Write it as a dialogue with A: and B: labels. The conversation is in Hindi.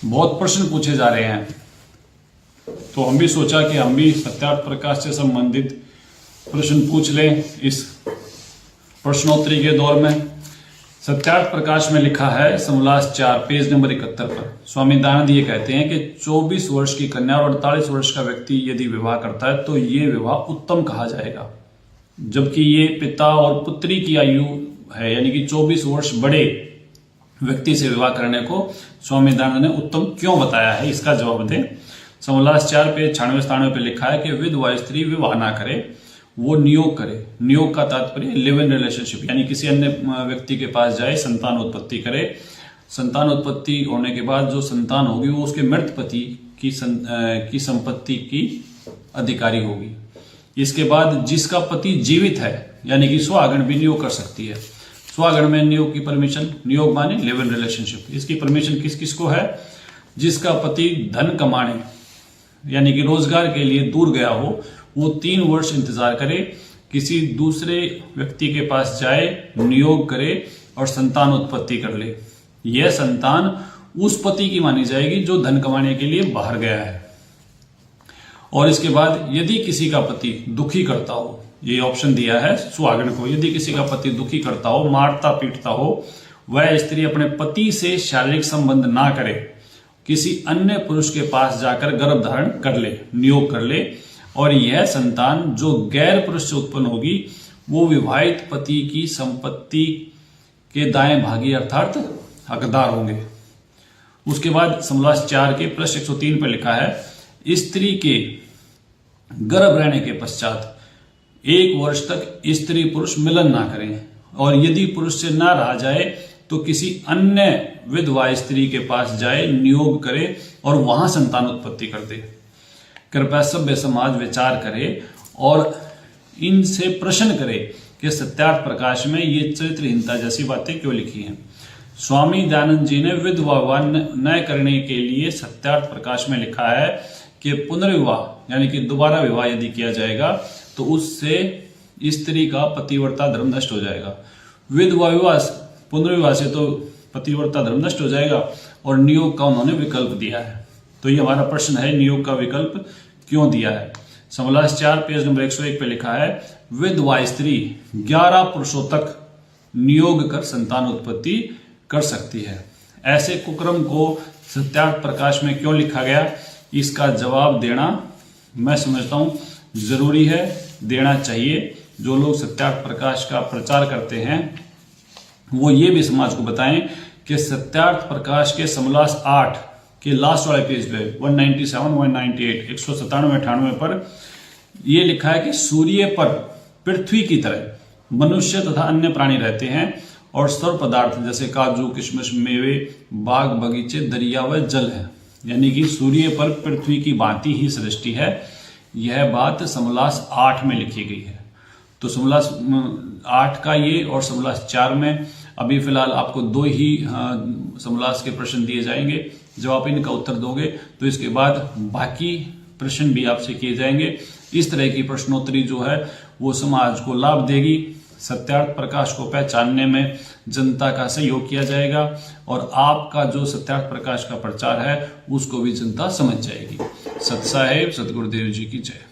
A: बहुत प्रश्न पूछे जा रहे हैं, तो हम भी सोचा कि हम भी सत्यार्थ प्रकाश से संबंधित प्रश्न पूछ लें इस प्रश्नोत्तरी के दौर में। सत्यार्थ प्रकाश में लिखा है समोल्लास 4 पेज नंबर 71 पर स्वामी दयानंद ये कहते हैं कि 24 वर्ष की कन्या और 48 वर्ष का व्यक्ति यदि विवाह करता है तो ये विवाह उत्तम कहा जाएगा, जबकि ये पिता और पुत्री की आयु है, यानी कि 24 वर्ष बड़े व्यक्ति से विवाह करने को स्वामी दयानंद ने उत्तम क्यों बताया है, इसका जवाब दें। समोल्लास 4 पेज 96-97 पे लिखा है कि विधवा स्त्री विवाह ना करे, वो नियोग करे। नियोग का तात्पर्य लिव इन रिलेशनशिप, यानी किसी अन्य व्यक्ति के पास जाए, संतान उत्पत्ति करे। संतान उत्पत्ति होने के बाद जो संतान होगी वो उसके मृत पति की संपत्ति की अधिकारी होगी। इसके बाद जिसका पति जीवित है, यानी कि सुहागन भी नियोग कर सकती है। सुहागन में नियोग की परमिशन, नियोग माने लिव इन रिलेशनशिप, इसकी परमिशन किस किस को है? जिसका पति धन कमाने यानी कि रोजगार के लिए दूर गया हो, वो 3 वर्ष इंतजार करे, किसी दूसरे व्यक्ति के पास जाए, नियोग करे और संतान उत्पत्ति कर ले। यह संतान उस पति की मानी जाएगी जो धन कमाने के लिए बाहर गया है। और इसके बाद यदि किसी का पति दुखी करता हो, ये ऑप्शन दिया है सुहागन को, यदि किसी का पति दुखी करता हो, मारता पीटता हो, वह स्त्री अपने पति से शारीरिक संबंध ना करे, किसी अन्य पुरुष के पास जाकर गर्भ धारण कर ले, नियोग कर ले, और यह संतान जो गैर पुरुष से उत्पन्न होगी वो विवाहित पति की संपत्ति के दाएं भागी अर्थात हकदार होंगे। उसके बाद समोल्लास 4 के पृष्ठ 103 पर लिखा है स्त्री के गर्भ रहने के पश्चात 1 वर्ष तक स्त्री पुरुष मिलन ना करें, और यदि पुरुष से ना रहा जाए तो किसी अन्य विधवा स्त्री के पास जाए, नियोग करे और वहां संतान उत्पत्ति कर दे। कृपया सभ्य समाज विचार करे और इनसे प्रश्न करे कि सत्यार्थ प्रकाश में ये चरित्रहीनता जैसी बातें क्यों लिखी हैं। स्वामी दयानंद जी ने विधवा विवाह न करने के लिए सत्यार्थ प्रकाश में लिखा है कि पुनर्विवाह यानी कि दोबारा विवाह यदि किया जाएगा तो उससे स्त्री का पतिव्रता धर्म नष्ट हो जाएगा। विधवा विवाह पुनर्विवाह से तो पतिव्रता धर्म नष्ट हो जाएगा, और नियोग का उन्होंने विकल्प दिया है। तो ये हमारा प्रश्न है, नियोग का विकल्प क्यों दिया है। समोल्लास 4 पेज नंबर 101 पे लिखा है विधवा स्त्री 11 पुरुषों तक नियोग कर संतान उत्पत्ति कर सकती है। ऐसे कुक्रम को सत्यार्थ प्रकाश में क्यों लिखा गया, इसका जवाब देना मैं समझता हूं जरूरी है, देना चाहिए। जो लोग सत्यार्थ प्रकाश का प्रचार करते हैं वो ये भी समाज को बताएं कि सत्यार्थ प्रकाश के समोल्लास 8 के लास्ट वाले पेज पे 197, 198, 197, 98 पर यह लिखा है कि सूर्य पर पृथ्वी की तरह मनुष्य तथा अन्य प्राणी रहते हैं, और सर्व पदार्थ जैसे काजू किशमिश मेवे बाग बगीचे दरिया व जल है, यानी कि सूर्य पर पृथ्वी की भांति ही सृष्टि है। यह बात समोल्लास 8 में लिखी गई है। तो समोल्लास 8 का ये और समोल्लास 4 में अभी फिलहाल आपको 2 ही समोल्लास के प्रश्न दिए जाएंगे। जब आप इनका उत्तर दोगे तो इसके बाद बाकी प्रश्न भी आपसे किए जाएंगे। इस तरह की प्रश्नोत्तरी जो है वो समाज को लाभ देगी। सत्यार्थ प्रकाश को पहचानने में जनता का सहयोग किया जाएगा, और आपका जो सत्यार्थ प्रकाश का प्रचार है उसको भी जनता समझ जाएगी। सत साहेब सतगुरुदेव जी की जय।